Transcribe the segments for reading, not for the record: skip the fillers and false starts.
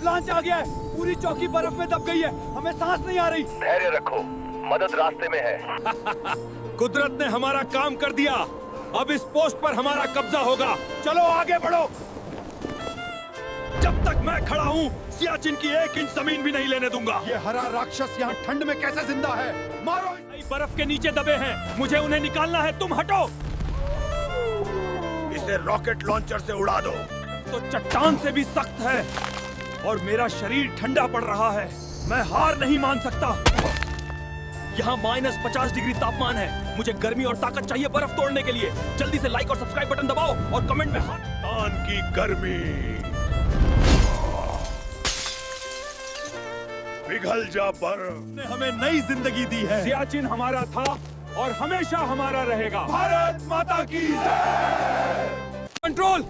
Avalanche आ गया है, पूरी चौकी बर्फ में दब गई है, हमें सांस नहीं आ रही। धैर्य रखो, मदद रास्ते में है। कुदरत ने हमारा काम कर दिया, अब इस पोस्ट पर हमारा कब्जा होगा। चलो आगे बढ़ो। जब तक मैं खड़ा हूँ सियाचिन की 1 इंच जमीन भी नहीं लेने दूंगा। ये हरा राक्षस यहाँ ठंड में कैसे जिंदा है? मारो! बर्फ के नीचे दबे हैं, मुझे उन्हें निकालना है, तुम हटो। इसे रॉकेट लॉन्चर से उड़ा दो। तो चट्टान से भी सख्त है और मेरा शरीर ठंडा पड़ रहा है, मैं हार नहीं मान सकता। यहाँ -50 डिग्री तापमान है, मुझे गर्मी और ताकत चाहिए बर्फ तोड़ने के लिए। जल्दी से लाइक और सब्सक्राइब बटन दबाओ और कमेंट में तान की गर्मी पिघल जा बर्फ ने हमें नई जिंदगी दी है। सियाचिन हमारा था और हमेशा हमारा रहेगा। भारत माता की जय! कंट्रोल,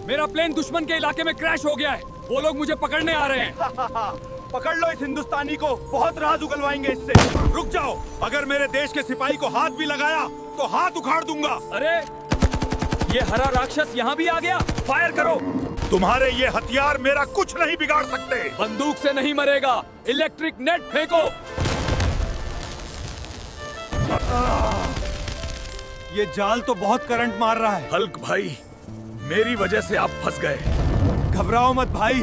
मेरा प्लेन दुश्मन के इलाके में क्रैश हो गया है, वो लोग मुझे पकड़ने आ रहे हैं। पकड़ लो इस हिंदुस्तानी को, बहुत राज उगलवाएंगे इससे। रुक जाओ, अगर मेरे देश के सिपाही को हाथ भी लगाया तो हाथ उखाड़ दूंगा। अरे ये हरा राक्षस यहाँ भी आ गया, फायर करो। तुम्हारे ये हथियार मेरा कुछ नहीं बिगाड़ सकते। बंदूक से नहीं मरेगा, इलेक्ट्रिक नेट फेंको। ये जाल तो बहुत करंट मार रहा है। हल्क भाई, मेरी वजह से आप फंस गए। घबराओ मत भाई।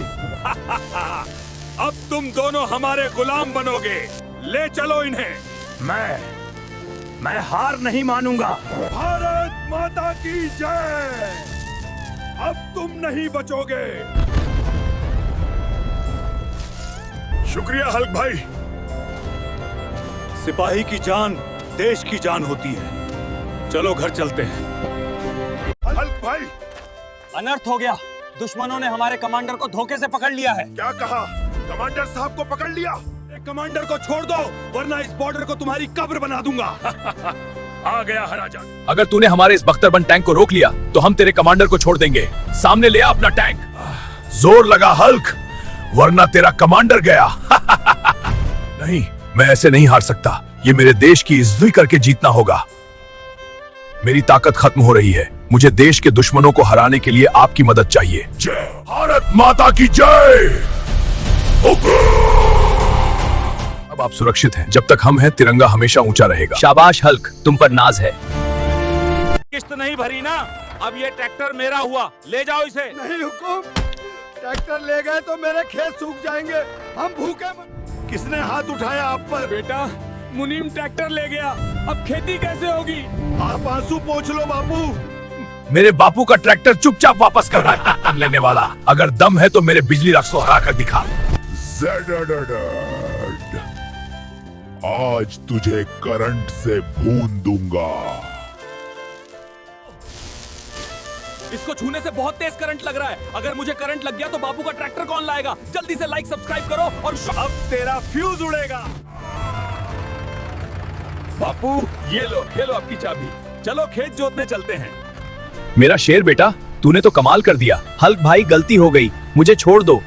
अब तुम दोनों हमारे गुलाम बनोगे, ले चलो इन्हें। मैं हार नहीं मानूंगा। भारत माता की जय। अब तुम नहीं बचोगे। शुक्रिया हल्क भाई। सिपाही की जान देश की जान होती है। चलो घर चलते हैं। हल्क भाई, अनर्थ हो गया, दुश्मनों ने हमारे कमांडर को धोखे से पकड़ लिया है। क्या कहा? कमांडर साहब को पकड़ लिया? कमांडर को छोड़ दो वरना इस बॉर्डर को तुम्हारी कब्र बना दूंगा। आ गया हराजान। अगर तूने हमारे इस बख्तरबंद टैंक को रोक लिया तो हम तेरे कमांडर को छोड़ देंगे। सामने ले आ अपना टैंक। जोर लगा हल्क, वरना तेरा कमांडर गया। नहीं, मैं ऐसे नहीं हार सकता। ये मेरे देश की इज्जत करके जीतना होगा। मेरी ताकत खत्म हो रही है, मुझे देश के दुश्मनों को हराने के लिए आपकी मदद चाहिए। जय भारत माता की जय। अब आप सुरक्षित हैं। जब तक हम हैं तिरंगा हमेशा ऊंचा रहेगा। शाबाश हल्क, तुम पर नाज है। किस्त नहीं भरी ना, अब ये ट्रैक्टर मेरा हुआ, ले जाओ इसे। नहीं हुकुम, ट्रैक्टर ले गए तो मेरे खेत सूख जाएंगे, हम भूखे किसने हाथ उठाया आप पर? बेटा, मुनीम ट्रैक्टर ले गया, अब खेती कैसे होगी? आप आंसू पोंछ लो बापू। मेरे बापू का ट्रैक्टर चुपचाप वापस कर रहा है लेने वाला। अगर दम है तो मेरे बिजली रक्स को हरा कर दिखा। आज तुझे करंट से भून दूंगा। इसको छूने से बहुत तेज करंट लग रहा है। अगर मुझे करंट लग गया तो बापू का ट्रैक्टर कौन लाएगा? जल्दी से लाइक सब्सक्राइब करो और अब तेरा फ्यूज उड़ेगा। बापू ये लो, खेलो आपकी चाबी। चलो खेत जोतने चलते हैं। मेरा शेर बेटा, तूने तो कमाल कर दिया। हल्क भाई, गलती हो गई, मुझे छोड़ दो।